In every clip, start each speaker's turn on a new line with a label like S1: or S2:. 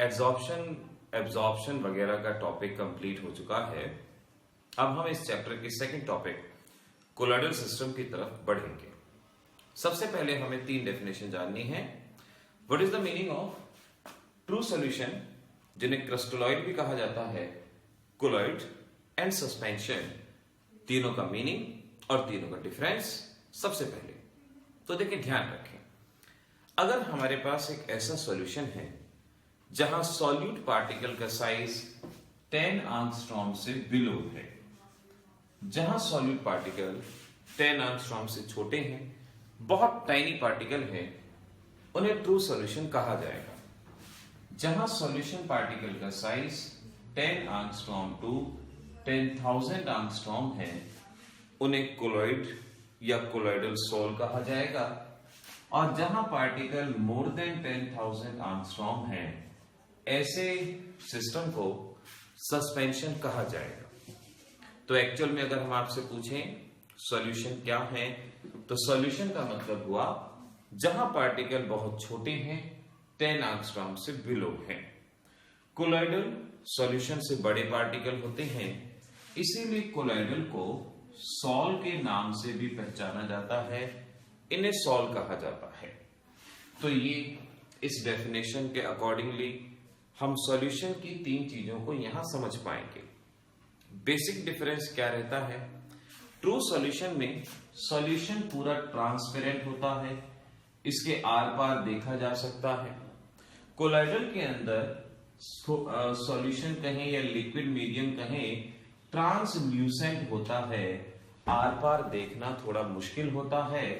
S1: Absorption absorption वगैरह का topic complete हो चुका है। अब हम इस चैप्टर के सेकंड टॉपिक कोलॉइडल सिस्टम की तरफ बढ़ेंगे। सबसे पहले हमें तीन डेफिनेशन जाननी है। What is the meaning of true solution, जिन्हें क्रिस्टलोइड भी कहा जाता है, कोलॉइड एंड सस्पेंशन, तीनों का मीनिंग और तीनों का डिफरेंस। सबसे पहले तो देखिए, ध्यान रखें, अगर हमारे पास एक ऐसा सॉल्यूशन है जहां सॉल्यूट पार्टिकल का साइज 10 एंगस्ट्रॉम से बिलो है, जहां सॉल्यूट पार्टिकल 10 एंगस्ट्रॉम से छोटे हैं, बहुत टाइनी पार्टिकल है, उन्हें ट्रू सॉल्यूशन कहा जाएगा। जहां सॉल्यूशन पार्टिकल का साइज 10 एंगस्ट्रॉम टू 10,000 एंगस्ट्रॉम है, उन्हें कोलॉइड या कोलॉइडल सॉल कहा जाएगा। और जहां पार्टिकल मोर देन 10,000 एंगस्ट्रॉम है, ऐसे सिस्टम को सस्पेंशन कहा जाएगा। तो एक्चुअल में अगर हम आपसे पूछें सॉल्यूशन क्या है, तो सॉल्यूशन का मतलब हुआ जहां पार्टिकल बहुत छोटे हैं, 10 एंगस्ट्रॉम से बिलो हैं। कोलॉइडल सॉल्यूशन से बड़े पार्टिकल होते हैं, इसीलिए कोलॉइडल को सॉल के नाम से भी पहचाना जाता है, इन्हें सॉल कहा जाता है। तो ये इस डेफिनेशन के अकॉर्डिंगली हम सॉल्यूशन की तीन चीजों को यहां समझ पाएंगे। बेसिक डिफरेंस क्या रहता है? ट्रू सॉल्यूशन में सॉल्यूशन पूरा ट्रांसपेरेंट होता है, इसके आर पार देखा जा सकता है। कोलॉइडल के अंदर सॉल्यूशन कहें या लिक्विड मीडियम कहें, ट्रांसल्यूसेंट होता है, आर पार देखना थोड़ा मुश्किल होता है।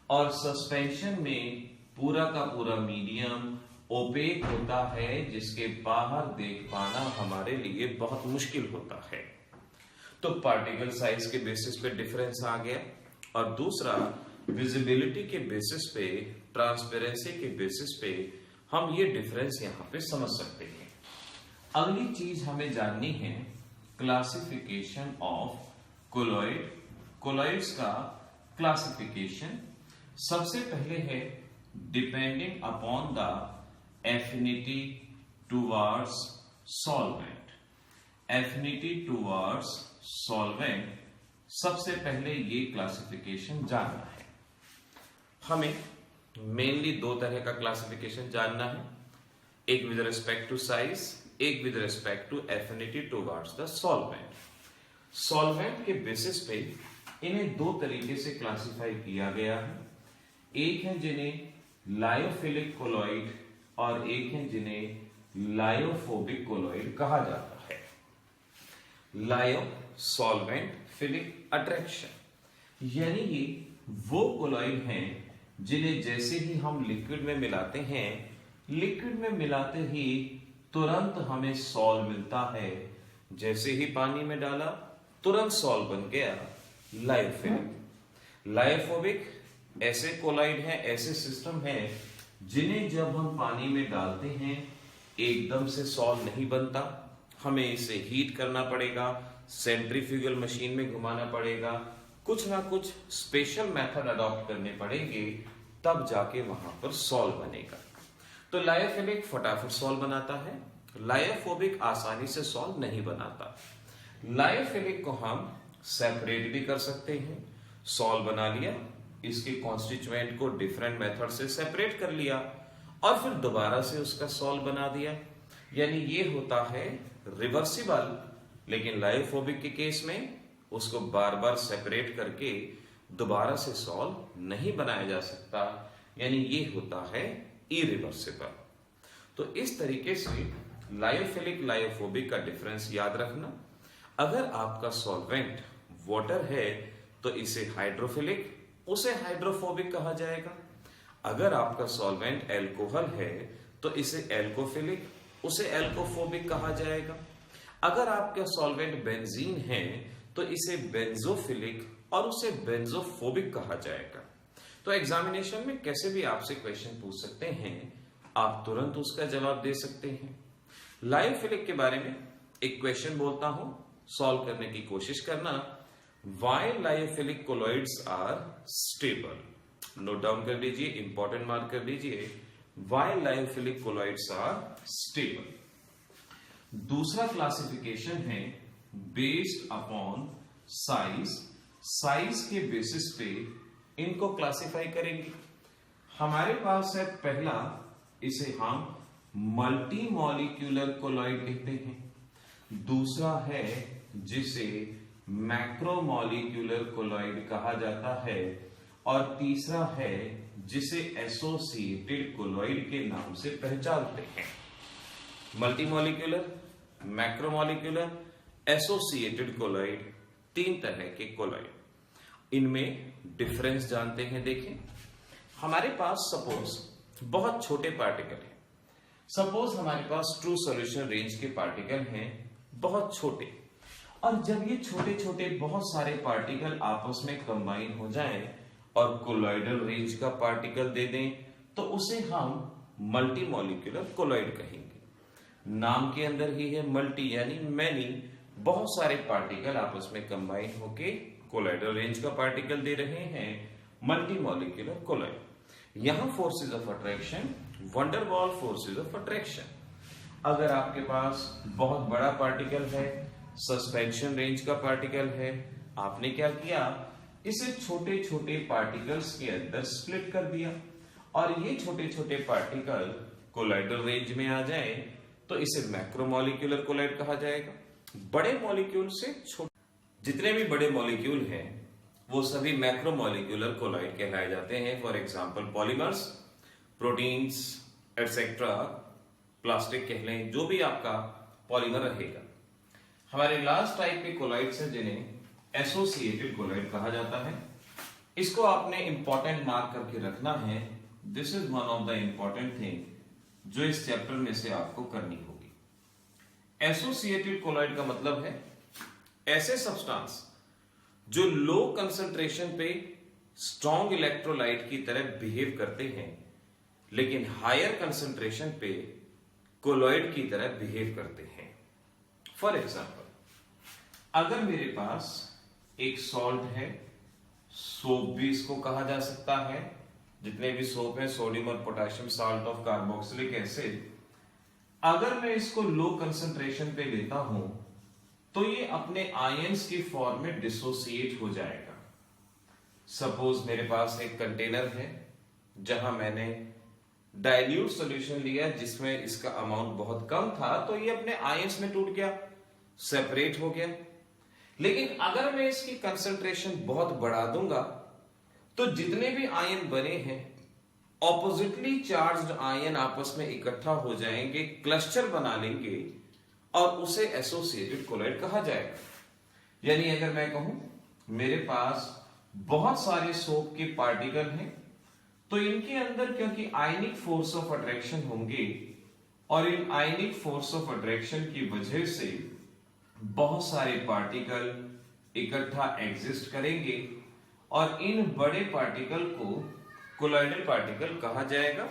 S1: और सस्पेंशन में पूरा का पूरा मीडियम ओपेक होता है, जिसके बाहर देख पाना हमारे लिए बहुत मुश्किल होता है। तो पार्टिकल साइज के बेसिस पे डिफरेंस आ गया, और दूसरा विजिबिलिटी के बेसिस पे, ट्रांसपेरेंसी के बेसिस पे हम ये डिफरेंस यहां पे समझ सकते हैं। अगली चीज हमें जाननी है क्लासिफिकेशन ऑफ कोलॉइड, कोलॉइड्स का क्लासिफिकेशन। सबसे पहले है depending upon the affinity towards solvent. Affinity towards solvent, सबसे पहले ये क्लासिफिकेशन जानना है। हमें मेनली दो तरह का क्लासिफिकेशन जानना है, एक विद रिस्पेक्ट टू साइज, एक with respect to affinity towards the solvent. Solvent के बेसिस पे इन्हें दो तरीके से क्लासिफाई किया गया है। एक है जिन्हें लायोफिलिक कोलॉइड और एक है जिन्हें लायोफोबिक कोलॉइड कहा जाता है। लायो सॉल्वेंट फिलिक अट्रैक्शन, यानी ये वो कोलॉइड हैं जिन्हें जैसे ही हम लिक्विड में मिलाते हैं, लिक्विड में मिलाते ही तुरंत हमें सॉल मिलता है। जैसे ही पानी में डाला तुरंत सॉल बन गया, लायोफिलिक। लायोफोबिक ऐसे कोलॉइड हैं, ऐसे सिस्टम हैं जिन्हें जब हम पानी में डालते हैं एकदम से सॉल नहीं बनता, हमें इसे हीट करना पड़ेगा, सेंट्रीफ्यूगल मशीन में घुमाना पड़ेगा, कुछ ना कुछ स्पेशल मेथड अडॉप्ट करने पड़ेंगे, तब जाके वहां पर सॉल बनेगा। तो लायोफिलिक फटाफट सॉल बनाता है, लायोफोबिक आसानी से सॉल नहीं बनाता। लायोफिलिक को हम सेपरेट भी कर सकते हैं, सॉल बना लिया, इसके कॉन्स्टिट्यूएंट को डिफरेंट मेथड से सेपरेट कर लिया और फिर दोबारा से उसका सॉल बना दिया, यानी ये होता है रिवर्सिबल। लेकिन लायोफोबिक के केस में उसको बार बार सेपरेट करके दोबारा से सॉल नहीं बनाया जा सकता, यानी ये होता है इरिवर्सिबल। तो इस तरीके से लायोफिलिक लायोफोबिक का डिफरेंस याद रखना। अगर आपका सॉल्वेंट वाटर है तो इसे हाइड्रोफिलिक, उसे हाइड्रोफोबिक कहा जाएगा। अगर आपका सॉल्वेंट एल्कोहल है तो इसे एल्कोफिलिक, उसे एल्कोफोबिक कहा जाएगा। अगर आपका सॉल्वेंट बेंजीन है तो इसे बेंजोफिलिक और उसे बेंजोफोबिक कहा जाएगा। तो एग्जामिनेशन में कैसे भी आपसे क्वेश्चन पूछ सकते हैं, आप तुरंत उसका जवाब दे सकते हैं। लायोफिलिक के बारे में एक क्वेश्चन बोलता हूं, सॉल्व करने की कोशिश करना। Why lyophilic colloids are stable? Note down कर लीजिए, इंपॉर्टेंट मार्क कर लीजिए। While lyophilic colloids are stable. दूसरा क्लासिफिकेशन है बेस्ड अपॉन साइज। साइज के बेसिस पे इनको क्लासिफाई करेंगे। हमारे पास है पहला, इसे हम मल्टी मॉलिक्यूलर कोलॉइड कहते हैं। दूसरा है जिसे मैक्रोमॉलिक्यूलर कोलॉइड कहा जाता है, और तीसरा है जिसे एसोसिएटेड कोलॉइड के नाम से पहचानते हैं। मल्टी मॉलिक्यूलर, मैक्रोमॉलिक्यूलर, एसोसिएटेड कोलॉइड, तीन तरह के कोलॉइड। इनमें डिफरेंस जानते हैं। देखें, हमारे पास सपोज बहुत छोटे पार्टिकल हैं। सपोज हमारे पास ट्रू सॉल्यूशन रेंज के पार्टिकल हैं, बहुत छोटे, और जब ये छोटे छोटे बहुत सारे पार्टिकल आपस में कंबाइन हो जाएं और कोलॉइडल रेंज का पार्टिकल दे दें तो उसे हम मल्टी मॉलिक्यूलर कोलॉइड कहेंगे। नाम के अंदर ही है मल्टी यानी मैनी, बहुत सारे पार्टिकल आपस में कंबाइन होके कोलॉइडल रेंज का पार्टिकल दे रहे हैं, मल्टी मॉलिक्यूलर कोलॉइड। यहां forces of attraction, wonder wall forces of attraction. अगर आपके पास बहुत बड़ा पार्टिकल है, सस्पेंशन रेंज का पार्टिकल है, आपने क्या किया, इसे छोटे छोटे पार्टिकल्स के अंदर स्प्लिट कर दिया, और ये छोटे छोटे पार्टिकल कोलॉइडल रेंज में आ जाए तो इसे मैक्रोमॉलिक्यूलर कोलॉइड कहा जाएगा। बड़े मॉलिक्यूल से छोटे, जितने भी बड़े मॉलिक्यूल हैं वो सभी मैक्रोमॉलिक्यूलर कोलॉइड कहलाए जाते हैं। For example polymers, proteins etcetera, plastic कह लें, जो भी आपका पॉलीमर रहेगा। हमारे लास्ट टाइप के कोलॉइड्स हैं जिन्हें एसोसिएटेड कोलॉइड कहा जाता है। इसको आपने इंपॉर्टेंट मार्क करके रखना है। This is one of the important thing जो इस चैप्टर में से आपको करनी होगी। एसोसिएटेड कोलॉइड का मतलब है ऐसे सब्सटेंस जो लो कंसंट्रेशन पे स्ट्रॉन्ग इलेक्ट्रोलाइट की तरह बिहेव करते हैं, लेकिन हायर कंसंट्रेशन पे कोलॉइड की तरह बिहेव करते हैं। फॉर एग्जाम्पल, अगर मेरे पास एक सॉल्ट है, सोप भी इसको कहा जा सकता है, जितने भी सोप है, सोडियम और potassium salt of carboxylic acid, अगर मैं इसको लो कंसंट्रेशन पे लेता हूं तो ये अपने आयंस की फॉर्म में डिसोसिएट हो जाएगा। सपोज मेरे पास एक कंटेनर है जहां मैंने डाइल्यूट सॉल्यूशन लिया जिसमें इसका अमाउंट बहुत कम था, तो ये अपने आयंस में टूट गया, सेपरेट हो गया। लेकिन अगर मैं इसकी कंसंट्रेशन बहुत बढ़ा दूंगा तो जितने भी आयन बने हैं ऑपोजिटली चार्ज्ड आयन आपस में इकट्ठा हो जाएंगे, क्लस्टर बना लेंगे, और उसे एसोसिएटेड कोलॉइड कहा जाएगा। यानी अगर मैं कहूं मेरे पास बहुत सारे सोप के पार्टिकल हैं, तो इनके अंदर क्योंकि आयनिक फोर्स ऑफ अट्रैक्शन होंगे, और इन आयनिक फोर्स ऑफ अट्रैक्शन की वजह से बहुत सारे पार्टिकल इकट्ठा एग्जिस्ट करेंगे, और इन बड़े पार्टिकल को कोलॉइडल पार्टिकल कहा जाएगा,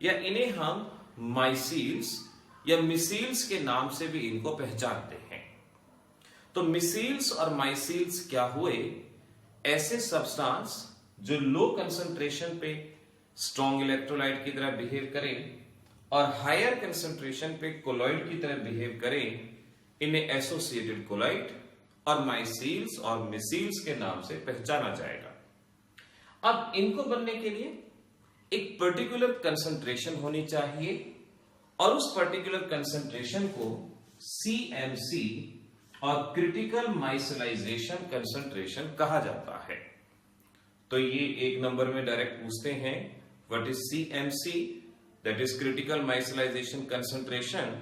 S1: या इन्हें हम माइसील्स या मिसील्स के नाम से भी इनको पहचानते हैं। तो मिसील्स और माइसील्स क्या हुए? ऐसे सब्सटेंस जो लो कंसंट्रेशन पे स्ट्रॉन्ग इलेक्ट्रोलाइट की तरह बिहेव करें और हायर कंसंट्रेशन पे कोलॉइड की तरह बिहेव करें, इन्हें एसोसिएटेड कोलॉइड और माइसील्स और मिसील्स के नाम से पहचाना जाएगा। अब इनको बनने के लिए एक पर्टिकुलर कंसंट्रेशन होनी चाहिए, और उस पर्टिकुलर कंसंट्रेशन को CMC और क्रिटिकल माइसिलाइजेशन कंसंट्रेशन कहा जाता है। तो ये एक नंबर में डायरेक्ट पूछते हैं, what is CMC? That is critical micellization concentration,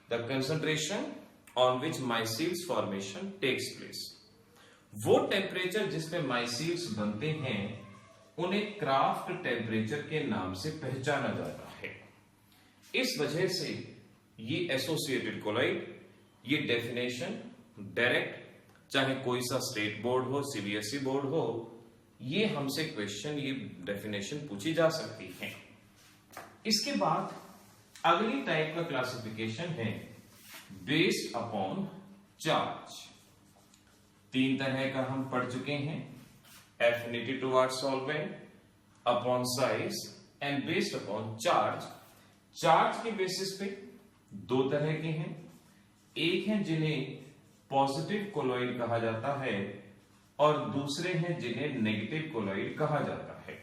S1: the concentration on which micelles formation takes place. वो टेम्परेचर जिसमें माइसील्स बनते हैं उन्हें क्राफ्ट टेम्परेचर के नाम से पहचाना जाता है। इस वजह से ये एसोसिएटेड कोलॉइड, ये डेफिनेशन डायरेक्ट, चाहे कोई सा स्टेट बोर्ड हो, CBSE बोर्ड हो, ये हमसे क्वेश्चन, ये डेफिनेशन पूछी जा सकती है। इसके बाद अगली टाइप का क्लासिफिकेशन है बेस्ड अपॉन चार्ज। तीन तरह का हम पढ़ चुके हैं, affinity towards solvent, upon size and based upon charge. Charge के बेसिस पे दो तरह के हैं, एक है जिन्हें पॉजिटिव कोलॉइड कहा जाता है और दूसरे हैं जिन्हें नेगेटिव कोलॉइड कहा जाता है।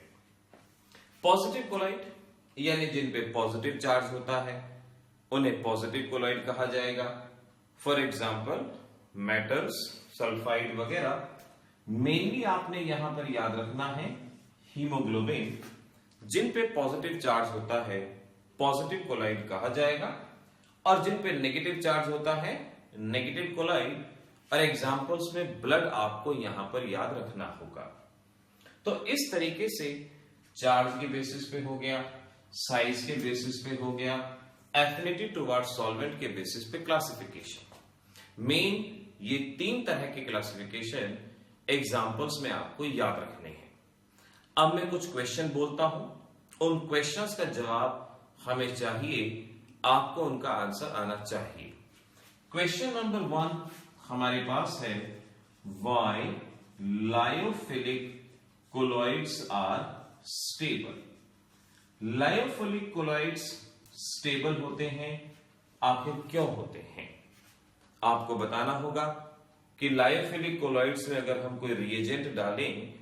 S1: पॉजिटिव कोलॉइड यानी जिन पे पॉजिटिव चार्ज होता है उन्हें पॉजिटिव कोलॉइड कहा जाएगा। फॉर एग्जाम्पल मेटल्स, सल्फाइड वगैरह। मेनली आपने यहां पर याद रखना है हीमोग्लोबिन, जिन पे पॉजिटिव चार्ज होता है पॉजिटिव कोलॉइड कहा जाएगा और जिन पे नेगेटिव चार्ज होता है नेगेटिव कोलॉइड। और एग्जांपल्स में ब्लड आपको यहां पर याद रखना होगा। तो इस तरीके से चार्ज के बेसिस पे हो गया, साइज के बेसिस पे हो गया, एफिनिटी टुवर्ड सॉल्वेंट के बेसिस पे क्लासिफिकेशन। मेन ये तीन तरह के क्लासिफिकेशन एग्जांपल्स में आपको याद रखने हैं। अब मैं कुछ क्वेश्चन बोलता हूं, उन क्वेश्चंस का जवाब हमें चाहिए, आपको उनका आंसर आना चाहिए। क्वेश्चन नंबर 1 हमारे पास है, why lyophilic colloids are stable. Lyophilic colloids stable होते हैं, आखिर क्यों होते हैं? आपको बताना होगा कि लायोफिलिक कोलॉइड्स में अगर हम कोई रिएजेंट डालें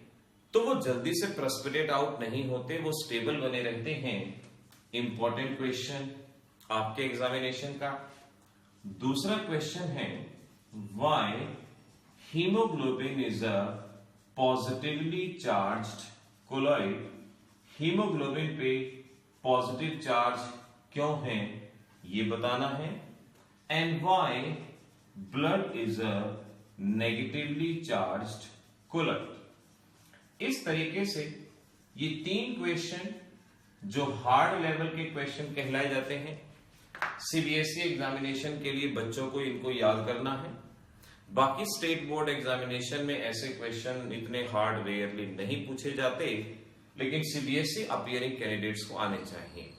S1: तो वो जल्दी से प्रेसिपिटेट आउट नहीं होते, वो स्टेबल बने रहते हैं। इंपॉर्टेंट क्वेश्चन आपके एग्जामिनेशन का। दूसरा क्वेश्चन है, why haemoglobin is a positively charged colloid. Haemoglobin पे पॉजिटिव चार्ज क्यों है ये बताना है। And why blood is a negatively charged colloid. इस तरीके से ये तीन क्वेश्चन जो हार्ड लेवल के क्वेश्चन कहलाए जाते हैं, सीबीएसई एग्जामिनेशन के लिए बच्चों को इनको याद करना है। बाकी स्टेट बोर्ड एग्जामिनेशन में ऐसे क्वेश्चन इतने हार्ड रेयरली नहीं पूछे जाते, लेकिन सीबीएसई अपीयरिंग कैंडिडेट्स को आने चाहिए।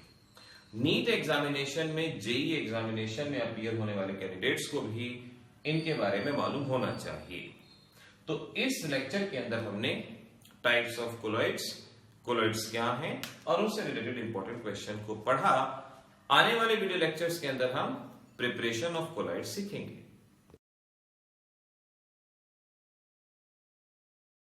S1: नीट एग्जामिनेशन में, जेई एग्जामिनेशन में अपीयर होने वाले कैंडिडेट्स को भी इनके बारे में मालूम होना चाहिए। तो इस लेक्चर के अंदर हमने टाइप्स ऑफ कोलॉइड्स क्या हैं और उनसे रिलेटेड इंपॉर्टेंट क्वेश्चन को पढ़ा। आने वाले वीडियो लेक्चर्स के अंदर हम प्रिपरेशन ऑफ कोलॉइड्स सीखेंगे।